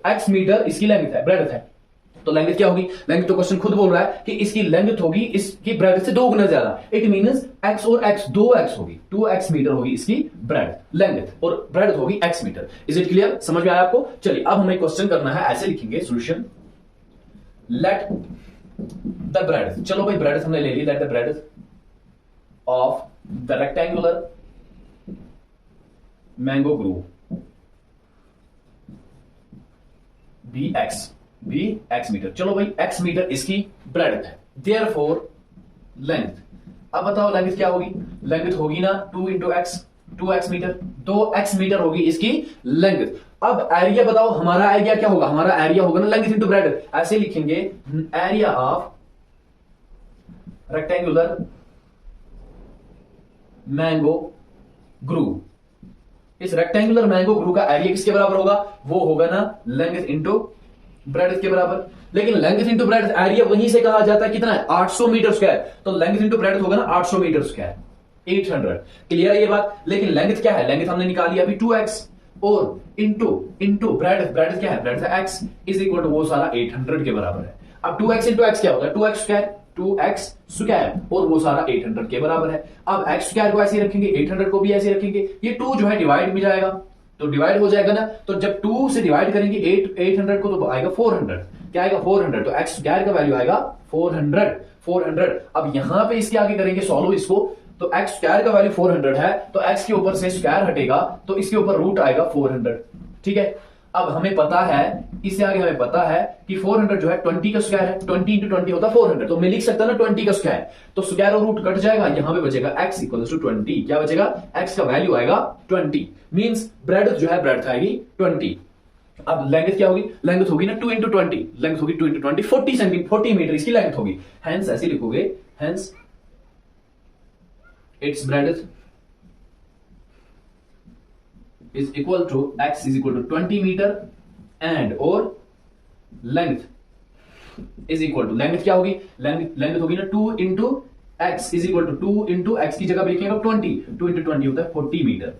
x मीटर इसकी लेंथ है, ब्रेडथ है, तो लेंथ क्या होगी? लेंथ तो क्वेश्चन खुद बोल रहा है कि इसकी लेंथ होगी इसकी ब्रेडथ से 2 गुना ज्यादा। इट मींस x और x 2x होगी, 2x मीटर होगी इसकी ब्रेडथ, लेंथ, और ब्रेडथ होगी x meter. Is it clear? समझ में आया आपको? चलिए अब हमें क्वेश्चन करना है, ऐसे लिखेंगे सॉल्यूशन, लेट द ब्रेडथ, चलो भाई ब्रेडथ हमने ले ली, let the breadth of the rectangular mango grove be X metre. चलो भाई x मीटर इसकी ब्रेडथ है, देयरफॉर लेंथ। अब बताओ लेंथ क्या होगी? लेंथ होगी ना 2 into x, 2x metre, 2x meter होगी इसकी लेंथ। अब एरिया बताओ, हमारा एरिया क्या होगा? हमारा एरिया होगा ना लेंथ इंटू ब्रेडथ। ऐसे लिखेंगे, area of rectangular mango groove. इस रेक्टेंगुलर मैंगो ग्रूव का एरिया किसके बराबर होगा? वो होगा ना लेंथ इंटू ब्रेडथ के बराबर। लेकिन लेंथ इंटू ब्रेडथ, एरिया वहीं से कहा जाता है कितना है? 800 मीटर स्क्वायर। तो लेंथ इंटू ब्रेडथ होगा ना 800 मीटर स्क्वायर, 800। क्लियर है ये बात? लेकिन लेंथ क्या है? लेंथ हमने निकाली अभी 2x, और इंटू ब्रेडथ, ब्रेडथ क्या है? ब्रेडथ है x, इज इक्वल टू वो सारा 800 के बराबर है। अब 2x इंटू x क्या होता है? 2x स्क्वायर, 2x स्क्वायर, और वो सारा 800 के बराबर है। अब x स्क्वायर को ऐसे रखेंगे, 800 को भी ऐसे रखेंगे, ये 2 जो है डिवाइड में जाएगा, तो डिवाइड हो जाएगा ना। तो जब 2 से डिवाइड करेंगे 800 को, तो आएगा 400। क्या आएगा? 400। तो x स्क्वायर का वैल्यू आएगा 400। अब यहां पे इसके आगे करेंगे सॉल्व इसको, तो x स्क्वायर का वैल्यू 400 है, तो x के ऊपर से स्क्वायर हटेगा, तो इसके ऊपर रूट आएगा 400। ठीक है, अब हमें पता है, इससे आगे हमें पता है कि 400 जो है 20 का स्क्वायर है, 20 इंटू 20 होता है 400। तो मैं लिख सकता ना 20 का स्क्वायर, तो स्क्वायर और रूट कट जाएगा, यहां पे बचेगा x इक्वल टू 20। क्या बचेगा? x का वैल्यू आएगा 20, मींस ब्रेडथ जो है ब्रेडथ आएगी 20। अब लेंथ क्या होगी? लेंथ होगी ना 2 इंटू 20, लेंथ होगी 2 इंटू 20, 40 मीटर इसकी लेंथ होगी। हेंस ऐसे लिखोगे, hence it's breadth is equal to x is equal to 20 meter and और length is equal to, length क्या होगी? length होगी ना 2 into x is equal to 2 into x की जगह पे लिखेंगे 20, 2 into 20 होता है 40 मीटर।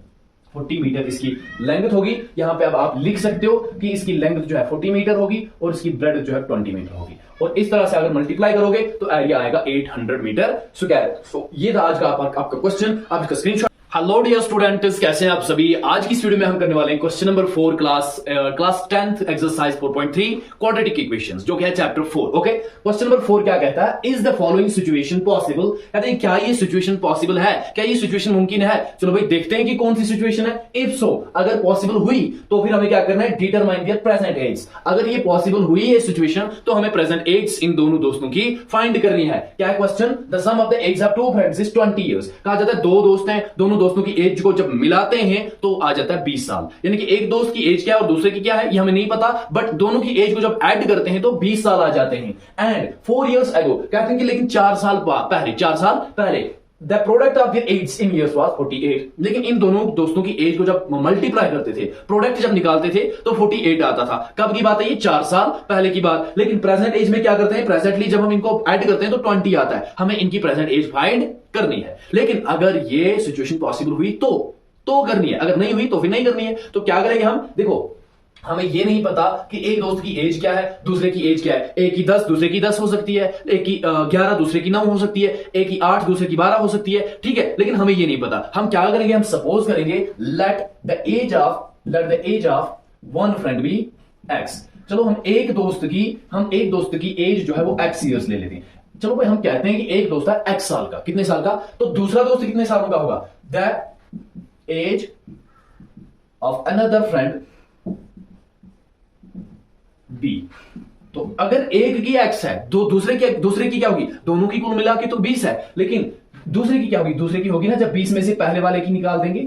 40 मीटर इसकी लेंथ होगी। यहां पे अब आप लिख सकते हो कि इसकी लेंथ जो है 40 मीटर होगी और इसकी ब्रेडथ जो है 20 मीटर होगी। और इस तरह से अगर मल्टीप्लाई करोगे तो एरिया आएगा 800 मीटर स्क्वायर। सो ये था आज का आपका क्वेश्चन। आप इसका स्क्रीनशॉट। हेलो डियर स्टूडेंट्स, कैसे हैं आप सभी? आज की इस वीडियो में हम करने वाले हैं question number 4 class 10th exercise 4.3 quadratic equations, जो कि है चैप्टर 4। ओके, क्वेश्चन नंबर 4 क्या कहता है? Is the following situation possible? कहते हैं क्या ये सिचुएशन पॉसिबल है, क्या ये सिचुएशन मुमकिन है? चलो भाई देखते हैं कि कौन सी सिचुएशन है। इफ सो, अगर पॉसिबल हुई तो फिर हमें क्या करना है? Determine their present age. अगर ये पॉसिबल हुई है सिचुएशन, तो हमें प्रेजेंट एज इन दोनों दोस्तों की फाइंड करनी है। क्या है question? The sum of the age of two friends is 20 years. कहा जाता है दो दोस्त हैं, दोनों दोस्तों की एज को जब मिलाते हैं तो आ जाता है 20 साल। यानी कि एक दोस्त की एज क्या है और दूसरे की क्या है ये हमें नहीं पता, बट दोनों की एज को जब ऐड करते हैं तो 20 साल आ जाते हैं। एंड 4 years ago कहते हैं कि लेकिन 4 साल पहले the product of their age in years was 48। लेकिन इन दोनों दोस्तों की एज को जब मल्टीप्लाई करते थे, प्रोडक्ट जब निकालते थे तो 48 आता था। कब की बात है ये? 4 साल पहले की बात। लेकिन प्रेजेंट एज में क्या करते हैं? प्रेजेंटली जब हम इनको ऐड करते हैं तो 20 आता है। हमें इनकी प्रेजेंट एज फाइंड करनी है। लेकिन अगर ये सिचुएशन पॉसिबल हुई तो करनी है, अगर नहीं हुई तो फिर नहीं करनी है। तो क्या करेंगे हम? देखो, हमें ये नहीं पता कि एक दोस्त की एज क्या है, दूसरे की एज क्या है। एक की 10 दूसरे की 10 हो सकती है, एक की 11 दूसरे की 9 हो सकती है, एक की 8 दूसरे की 12 हो सकती है, ठीक है। लेकिन हमें ये नहीं पता। हम क्या करेंगे? हम सपोज करेंगे let the age of one friend be x. चलो हम एक दोस्त की एज जो है वो एक्स ईयर्स ले लेते हैं। चलो भाई हम कहते हैं कि एक दोस्त है एक्स साल का। कितने साल का? तो दूसरा दोस्त कितने सालों का होगा? The age of another friend be. तो अगर एक की एक्स है तो दूसरे की क्या होगी? दोनों की कुल मिला के तो 20 है, लेकिन दूसरे की क्या होगी? दूसरे की होगी ना जब 20 में से पहले वाले की निकाल देंगे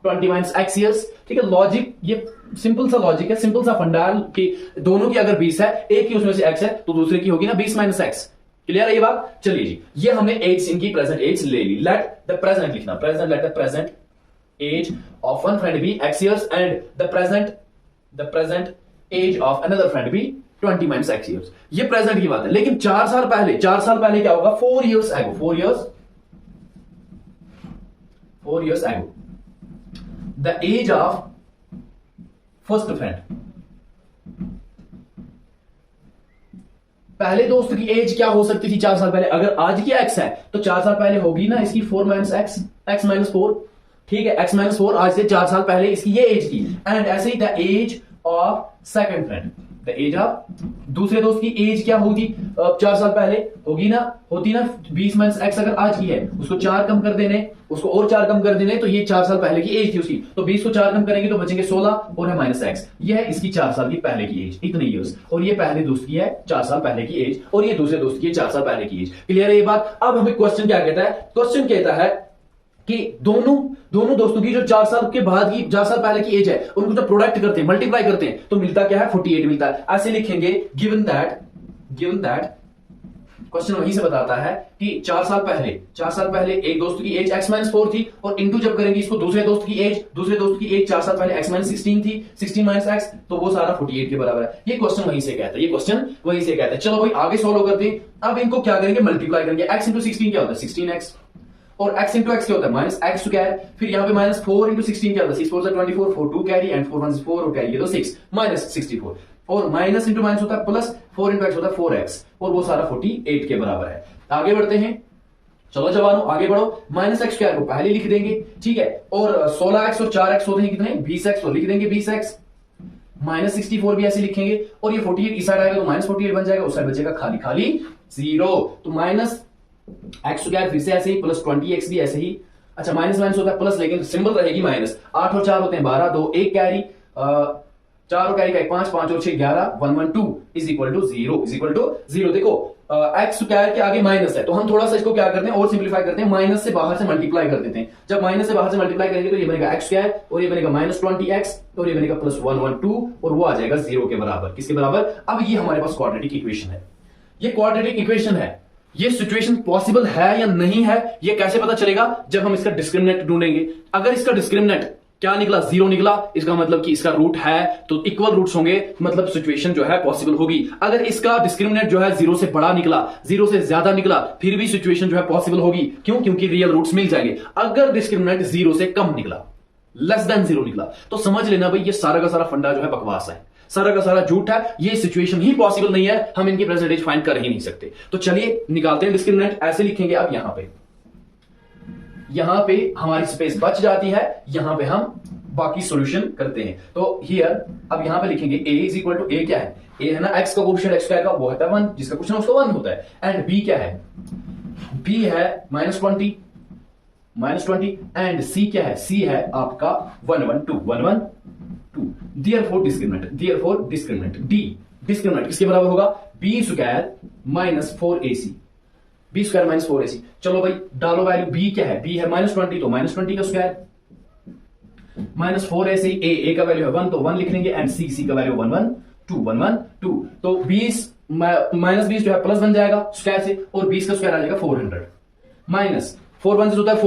20 माइनस एक्स ईयर्स। ठीक है, लॉजिक ये सिंपल सा लॉजिक है, सिंपल सा फंडा कि दोनों की अगर 20 है, एक की उसमें से एक्स है तो दूसरे की होगी ना 20 माइनस एक्स। क्लियर है ये बात? चलिए जी, ये हमने एज इनकी प्रेजेंट एज ले ली। लेट द प्रेजेंट लिखना, let the present age of one friend be x years and the present age of another friend be 20 minus x years. ये प्रेजेंट की बात है। लेकिन 4 साल पहले क्या होगा? 4 years ago the age of first friend. पहले दोस्त की एज क्या हो सकती थी 4 साल पहले? अगर आज की एक्स है तो 4 साल पहले होगी ना इसकी 4 माइनस एक्स माइनस 4। ठीक है, एक्स माइनस 4 आज से 4 साल पहले इसकी ये एज थी। एंड ऐसे ही the age of second friend, the age of दूसरे दोस्त की एज क्या होगी 4 साल पहले? होती ना 20 माइनस एक्स। अगर आज की है उसको 4 कम कर देने, उसको और 4 कम कर देने, तो ये 4 साल पहले की एज थी उसकी। तो 20 को 4 कम करेंगे तो बचेंगे 16 और है माइनस एक्स। ये है इसकी 4 साल की पहले की एज, इतने ईयर्स। और ये पहले दोस्त की है 4 साल पहले की एज, और ये दूसरे दोस्त की है 4 साल पहले की एज। क्लियर है ये बात? अब हमें क्वेश्चन क्या कहता है? क्वेश्चन कहता है कि दोनों दोस्तों की जो 4 साल के बाद की 4 साल पहले की एज है, उनको जब प्रोडक्ट करते हैं, मल्टीप्लाई करते हैं, तो मिलता क्या है? 48 मिलता है। ऐसे लिखेंगे, गिवन दैट क्वेश्चन वहीं से बताता है कि 4 साल पहले एक दोस्त की एज x माइनस 4 थी, और इंटू जब करेंगे इसको दूसरे दोस्त की एज 4 साल पहले x माइनस 16 थी, 16 माइनस x, तो वो सारा 48 के बराबर है। ये क्वेश्चन वहीं से कहता है। चलो भाई आगे सॉल्व करते हैं। अब इनको क्या करेंगे? मल्टीप्लाई करेंगे। x इंटू 16 क्या होता है? 16x, और x इंटू x क्या होता है? Minus x square. फिर यहाँ पे माइनस 4 इंटू 16 क्या होता है? 6 4 24, 4 2 कैरी एंड 4 1 4 और कैरी, ये तो 6 माइनस 64। और माइनस इंटू माइनस होता है प्लस, 4 इंटू एक्स होता है 4x, और वो सारा 48 के बराबर है। आगे बढ़ते हैं, चलो जवानों आगे बढ़ो। माइनस एक्स स्क्वायर को पहले लिख देंगे, ठीक है, और 16x और 4x होते हैं कितने? 20x, तो लिख देंगे 20x। माइनस 64 भी ऐसे लिखेंगे, और ये 48 इस साइड आएगा तो माइनस 48 बन जाएगा, उस साइड बचेगा खाली 0। तो माइनस एक्स स्क्वायर फिर से ऐसे ही, प्लस 20x भी ऐसे ही। अच्छा, माइनस माइनस होता है प्लस, लेकिन सिंबल रहेगी माइनस। 8 और 4 होते हैं 12, 2 1 कैरी, 4 और कैरी का 5 5 और 6 11, 1 1 2 इज इक्वल टू 0। देखो एक्स स्क्वायर के आगे माइनस है, तो हम थोड़ा सा इसको क्या करते हैं और सिंप्लीफाई करते हैं, माइनस से बाहर से मल्टीप्लाई कर देते हैं। जब माइनस से बाहर से मल्टीप्लाई करेंगे तो ये बनेगा एक्स स्क्वायर, और ये बनेगा माइनस 20x, और ये बनेगा प्लस 1 1 2, और वो आ जाएगा 0 के बराबर। किसके बराबर? अब ये हमारे पास क्वाड्रेटिक इक्वेशन है। ये क्वाड्रेटिक इक्वेशन है। ये सिचुएशन पॉसिबल है या नहीं है, ये कैसे पता चलेगा? जब हम इसका डिस्क्रिमिनेंट ढूंढेंगे। अगर इसका डिस्क्रिमिनेंट क्या निकला? 0 निकला, इसका मतलब कि इसका रूट है, तो इक्वल रूट्स होंगे, मतलब सिचुएशन जो है पॉसिबल होगी। अगर इसका डिस्क्रिमिनेंट जो है 0 से बड़ा निकला, 0 से ज्यादा निकला, फिर भी सिचुएशन जो है पॉसिबल होगी। क्यों? क्योंकि रियल रूट्स मिल जाएंगे। अगर डिस्क्रिमिनेंट 0 से कम निकला, लेस देन 0 निकला, तो समझ लेना भाई ये सारा का सारा फंडा जो है बकवास है, सारा का सारा झूठ है। ये सिचुएशन ही पॉसिबल नहीं है, हम इनकी परसेंटेज फाइंड कर ही नहीं सकते। तो चलिए निकालते हैं डिस्क्रिमिनेंट। ऐसे लिखेंगे, अब यहां पे हमारी स्पेस बच जाती है, यहां पे हम बाकी सॉल्यूशन करते हैं। तो हियर अब यहां पे लिखेंगे a is equal to, a क्या है? a है ना x का कोएफिशिएंट x स्क्वायर का, वो है 1, जिसका क्वेश्चन उसको 1 होता है। एंड b क्या है? b है माइनस 20 एंड c क्या है? c है आपका 1 1 2। Therefore डिस्क्रिमिनेंट d, डिस्क्रिमिनेंट किसके बराबर होगा? b square minus 4ac। B square minus 4ac। चलो भाई डालो वैल्यू, बी क्या है, बी है -20, तो -20 का स्क्वायर माइनस 4ac, ए का वैल्यू है 1 तो 1 लिख लेंगे, एंड सी का वैल्यू 112 तो 20 -20 जो है प्लस बन जाएगा स्क्वायर से, और 20 का स्क्वायर आ जाएगा 400 माइनस 4 1 होता है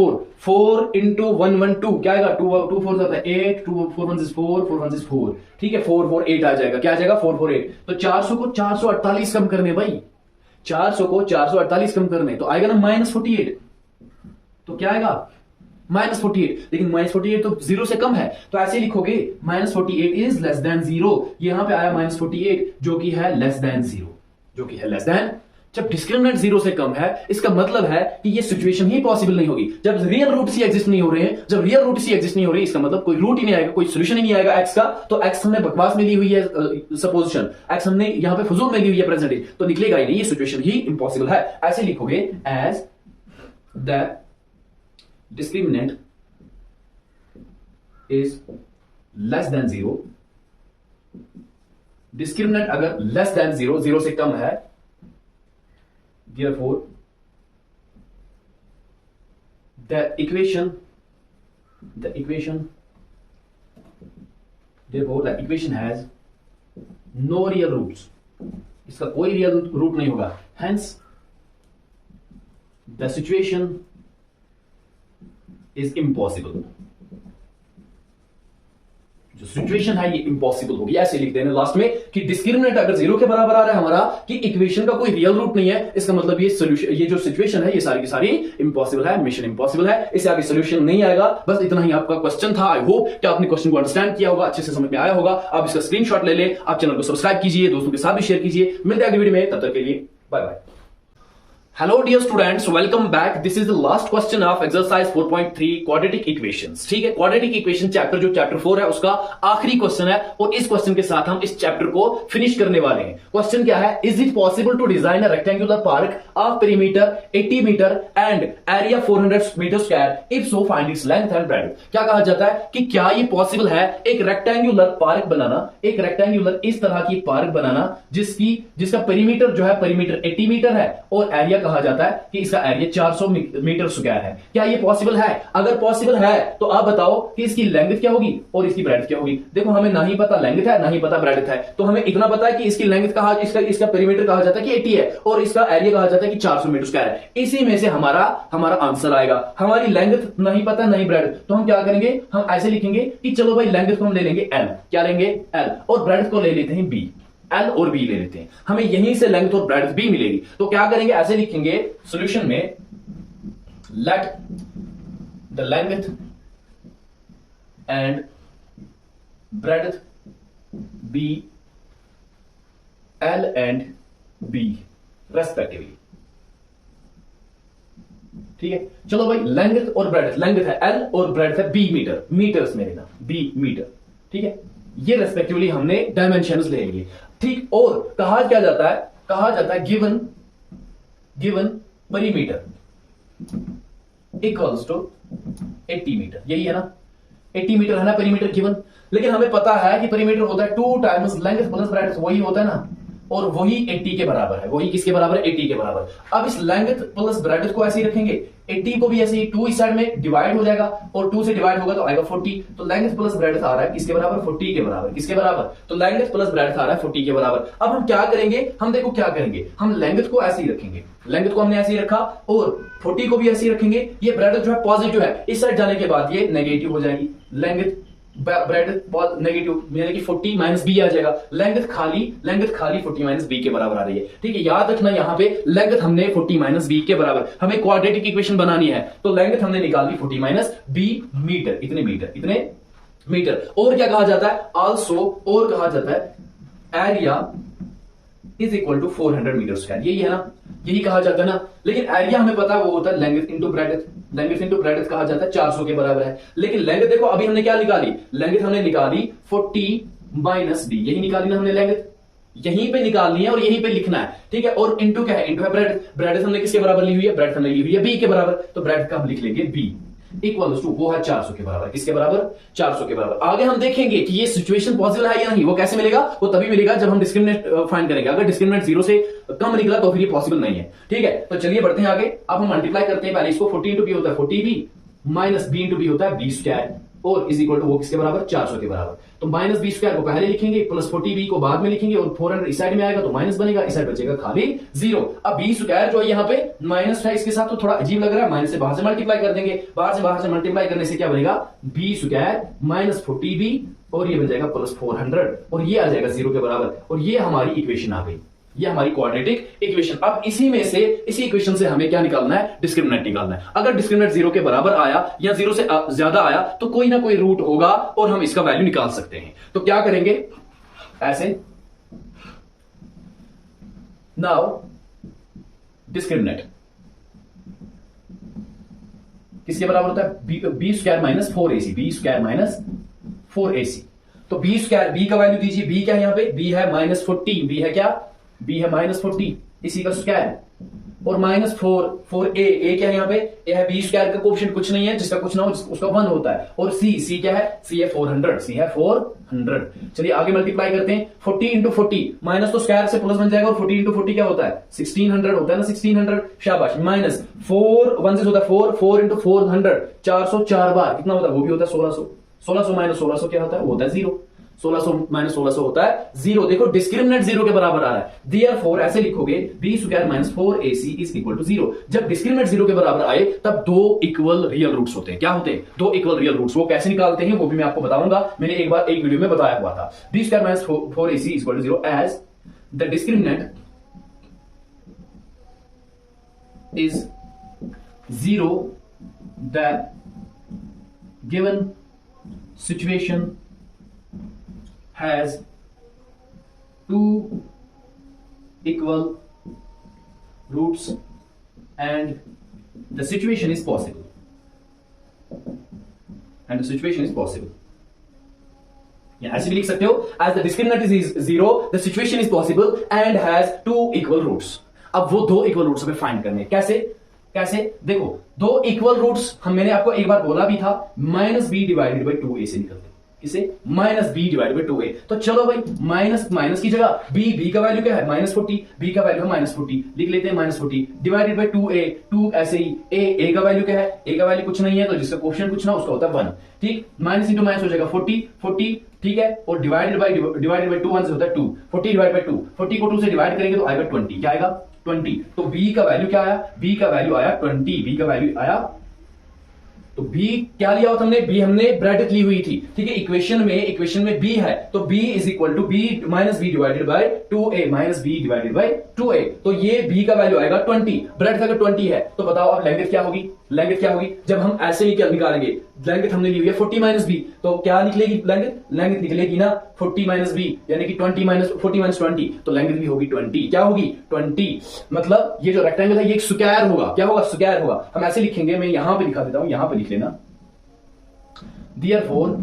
4 इंटू 112 क्या आएगा, 2 4 होता है 8, 2 4 1 4 1 4, ठीक है 4 4 8 आ जाएगा, क्या आ जाएगा 4 4 8। तो 400 को 448 कम करने भाई, 400 को 448 कम करने, तो आएगा ना -48, तो क्या आएगा -48, लेकिन -48 तो 0 से कम है, तो ऐसे लिखोगे -48 इज लेस देन 0, यहां पे आया -48 जो कि है लेस देन 0, जो कि है लेस देन। जब डिस्क्रिमिनेंट 0 से कम है, इसका मतलब है कि ये सिचुएशन ही पॉसिबल नहीं होगी। जब रियल रूट सी एग्जिस्ट नहीं हो रहे हैं, जब रियल रूट सी एग्जिस्ट नहीं हो रही, इसका मतलब कोई रूट ही नहीं आएगा, कोई सोल्यूशन ही नहीं आएगा एक्स का, तो एक्स हमने बकवास में ली हुई है सपोजिशन, एक्स हमने यहां पे फजूल में ली हुई है प्रेजेंटेज, तो निकलेगा ही नहीं, ये सिचुएशन ही इंपॉसिबल है। ऐसे लिखोगे as the discriminant is less than 0, discriminant अगर less than 0 से कम है, therefore the equation has no real roots, इसका कोई रियल रूट नहीं होगा, hence the situation is impossible, जो सिचुएशन है ये इंपॉसिबल होगी। ऐसे लिख देना लास्ट में कि डिस्क्रिमिनेंट अगर 0 के बराबर आ रहा है हमारा, कि इक्वेशन का कोई रियल रूट नहीं है, इसका मतलब ये सॉल्यूशन, ये जो सिचुएशन है ये सारी की सारी इंपॉसिबल है, मिशन इंपॉसिबल है, इससे आगे सॉल्यूशन नहीं आएगा। बस इतना ही आपका क्वेश्चन था। आई होप कि आपने क्वेश्चन को अंडरस्टैंड किया होगा, अच्छे से समझ में आया होगा। आप इसका स्क्रीनशॉट ले ले, आप चैनल को सब्सक्राइब कीजिए, दोस्तों के साथ भी शेयर कीजिए। मिलते हैं अगली वीडियो में, तब तक के लिए bye bye. Hello dear students, welcome back. This is the last question of exercise 4.3 quadratic equations. ठीक है, quadratic equation चैप्टर जो चैप्टर 4 है उसका आखिरी क्वेश्चन है, और इस क्वेश्चन के साथ हम इस चैप्टर को फिनिश करने वाले हैं। क्वेश्चन क्या है, is it possible to design a rectangular park of perimeter 80 meter and area 400 meter square, if so find its length and breadth. क्या कहा जाता है कि क्या ये पॉसिबल है एक रेक्टेंगुलर पार्क बनाना, एक रेक्टेंगुलर इस तरह की पार्क बनाना जिसका पेरीमीटर जो है पेरीमीटर 80 मीटर है, और एरिया कहा जाता है कि इसका एरिया 400 मीटर स्क्वायर है। क्या ये पॉसिबल है? अगर पॉसिबल है तो आप बताओ कि इसकी लेंथ क्या होगी और इसकी ब्रेड्थ क्या होगी। देखो हमें ना ही पता लेंथ है ना ही पता ब्रेड्थ है, तो हमें इतना पता है कि इसकी लेंथ कहा, इसका पेरीमीटर कहा जाता है कि 80 है, और इसका एरिया कहा जाता है कि 400 मीटर स्क्वायर है। इसी में से हमारा आंसर आएगा। हमारी लेंथ नहीं पता नहीं ब्रेड्थ, तो हम क्या करेंगे, हम ऐसे लिखेंगे कि चलो भाई लेंथ को हम ले लेंगे L, क्या लेंगे L, और ब्रेड्थ को ले लेते हैं B, L और B ले लेते हैं, हमें यहीं से लेंथ और ब्रेड्थ भी मिलेगी। तो क्या करेंगे, ऐसे लिखेंगे सॉल्यूशन में, let the length and breadth be L and B respectively. ठीक है, चलो भाई लेंथ और ब्रेड्थ, लेंथ है L और ब्रेड्थ है B मीटर, मीटर्स में लेना B मीटर, ठीक है, ये रेस्पेक्टिवली हमने डायमेंशंस ले लिए। ठीक, और कहा क्या जाता है given perimeter equals to 80 meter, यही है ना, 80 मीटर है ना पेरीमीटर गिवन। लेकिन हमें पता है कि पेरीमीटर होता है 2 टाइम्स लेंथ प्लस ब्रेड्थ, वही होता है ना, और वही 80 के बराबर है। वही किसके बराबर है? 80 के बराबर। अब इस लेंथ प्लस ब्रेड्थ को ऐसे ही रखेंगे, 80 को भी ऐसे ही 2 इस साइड में डिवाइड हो जाएगा, और 2 से डिवाइड होगा तो आएगा 40। तो लेंथ प्लस ब्रेड्थ आ रहा है किसके बराबर? 40 के बराबर। किसके बराबर? तो लेंथ प्लस ब्रेड्थ आ रहा है 40 के बराबर। अब हम क्या करेंगे, हम देखो क्या करेंगे, हम लेंथ को ऐसे ही रखेंगे, लेंथ को हमने ऐसे ही रखा, और 40 को भी ऐसे ही रखेंगे। ये ब्रेड्थ जो है पॉजिटिव है, इस साइड जाने के बाद ये नेगेटिव हो जाएगी, लेंथ ब्रेड्थ नेगेटिव, यानी कि 40 माइनस बी आ जाएगा। लेंथ खाली 40 माइनस बी के बराबर आ रही है। ठीक है, याद रखना यहाँ पे लेंथ हमने 40 माइनस बी के बराबर, हमें क्वाड्रेटिक इक्वेशन बनानी है, तो लेंथ हमने निकाली 40 माइनस बी मीटर, इतने मीटर। और क्या कहा जाता है, आल्सो, और कहा जाता है area is equal to 400 meter square, यही है ना, यही कहा जाता है ना। लेकिन एरिया हमें पता है वो होता है length into breadth, length into breadth कहा जाता है 400 के बराबर है। लेकिन लेंथ देखो अभी हमने क्या निकाली, लेंथ हमने निकाली 40 माइनस बी, यही निकाली ना हमने लेंथ, यहीं पे निकालनी है और यहीं पे लिखना है। ठीक है, और इंटू क्या है, इंटू है ब्रेड्थ, ब्रेड्थ हमने किसके बराबर ली हुई है, ब्रेड्थ हमने ली हुई है बी के बराबर, तो ब्रेड्थ का हम लिख लेंगे बी इक्वल्स टू, वो है 400 के बराबर। किसके बराबर? 400 के बराबर। आगे हम देखेंगे कि ये सिचुएशन पॉसिबल है या नहीं। वो कैसे मिलेगा? वो तभी मिलेगा जब हम डिस्क्रिमिनेंट फाइंड करेंगे। अगर डिस्क्रिमिनेंट 0 से कम निकला तो फिर ये पॉसिबल नहीं है। ठीक है, तो चलिए बढ़ते हैं आगे। अब हम मल्टीप्लाई करते हैं। पहले इसको 40 इंटू बी होता है 40b minus B into B होता है बी स्क्वायर और इज इक्वल टू वो किसके बराबर 400 के बराबर। तो माइनस बी स्क्वायर को पहले लिखेंगे प्लस 40b को बाद में लिखेंगे और 400 इस साइड में आएगा तो माइनस बनेगा, इस साइड बचेगा खाली 0। अब बी स्क्वायर जो है यहाँ पे माइनस है इसके साथ तो थोड़ा अजीब लग रहा है, माइनस से बाहर से मल्टीप्लाई कर देंगे। बाहर से मल्टीप्लाई करने से क्या बनेगा बी स्क्वायर माइनस 40b और ये बन जाएगा प्लस 400 और ये आ जाएगा 0 के बराबर और ये हमारी इक्वेशन आ गई, ये हमारी क्वाड्रेटिक इक्वेशन। अब इसी में से इसी इक्वेशन से हमें क्या निकालना है, डिस्क्रिमिनेंट निकालना है। अगर डिस्क्रिमिनेंट 0 के बराबर आया या 0 से ज्यादा आया तो कोई ना कोई रूट होगा और हम इसका वैल्यू निकाल सकते हैं। तो क्या करेंगे ऐसे, नाउ डिस्क्रिमिनेंट किसके बराबर होता है b square minus 4ac, b square minus 4ac। तो बी स्क्वायर बी का वैल्यू दीजिए, बी क्या है यहां पे, बी है माइनस 40, बी है क्या, बी है माइनस 40 इसी का स्क्वायर और माइनस 4 ए क्या है यहाँ पे, ए है बी स्क्वायर का कोएफिशिएंट कुछ नहीं है, जिसका कुछ ना हो उसका 1 होता है और सी क्या है, सी है 400, सी है 400। चलिए आगे मल्टीप्लाई करते हैं 40 इंटू 40 माइनस तो स्क्वायर से प्लस बन जाएगा और 40 इंटू 40 क्या होता है 1600 होता है ना, 1600 शाबाश माइनस 4 1 से होता है 4 इंटू 400 404 बार कितना होता है वो भी होता है 1600 माइनस 1600 क्या होता है वो होता है 0, 1600 माइनस 1600 होता है 0। देखो डिस्क्रिमिनेंट 0 के बराबर आ रहा है, देयरफॉर ऐसे लिखोगे b square minus 4ac is equal to 0। जब डिस्क्रिमिनेंट 0 के बराबर आए तब दो इक्वल रियल रूट्स होते हैं। क्या होते हैं, दो इक्वल रियल रूट्स। वो कैसे निकालते हैं वो भी मैं आपको बताऊंगा, मैंने एक बार एक वीडियो में बताया हुआ था। B square minus 4ac is equal to 0 as the discriminant is 0 that given situation has two equal roots and the situation is possible, या ऐसे भी लिख सकते हो as the discriminant is 0 the situation is possible and has two equal roots। अब वो दो equal roots हमें फाइंड करने हैं। कैसे देखो दो इक्वल रूट्स मैंने आपको एक बार बोला भी था minus b divided by 2a से निकलते। किसे, minus b divided by 2a। तो चलो भाई माइनस की जगह बी का वैल्यू क्या है माइनस 40, बी का वैल्यू है माइनस 40 लिख लेते हैं माइनस 40 डिवाइडेड बाई 2a, 2 ऐसे ही ए का वैल्यू क्या है, ए का वैल्यू कुछ नहीं है तो जिसका कोएफिशिएंट कुछ ना उसका होता है 1। ठीक, माइनस इंटू माइनस हो जाएगा 40 ठीक है और डिवाइडेड बाई 2 1 से होता है 2, 40 डिवाइड बाई 2, 40 को 2 से डिवाइड करेंगे तो आएगा 20। क्या आएगा 20। तो b का वैल्यू क्या आया, b का वैल्यू आया 20, b का वैल्यू आया। तो b क्या लिया होता हमने, b हमने ब्रैकेट ली हुई थी। ठीक है, इक्वेशन में b है तो b is equal to b minus b divided by 2a minus b divided by 2a। तो ये b का वैल्यू आएगा 20, ब्रैकेट अगर 20 है तो बताओ अब लेंथ क्या होगी, जब हम ऐसे ही क्या निकालेंगे, लेंथ हमने ली हुई है 40 माइनस बी तो क्या निकलेगी लेंथ निकलेगी ना 40 माइनस बी यानी कि 20 माइनस 40 माइनस 20 तो लेंथ भी होगी 20। क्या होगी 20। मतलब ये जो रेक्टेंगल है ये एक स्क्वायर होगा। क्या होगा, स्क्वायर होगा। हम ऐसे लिखेंगे, मैं यहां पे लिखा देता हूं, यहां पे लिख लेना therefore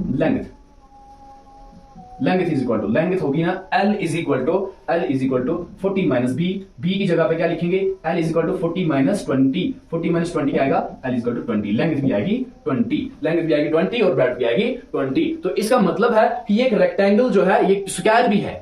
length is equal to length होगी ना L is equal to 40 minus b की जगह पे क्या लिखेंगे L is equal to 40 minus 20 क्या आएगा L is equal to 20। Length भी आएगी 20 और ब्रेड्थ भी आएगी 20। तो इसका मतलब है कि एक रेक्टेंगल जो है ये स्क्वायर भी है,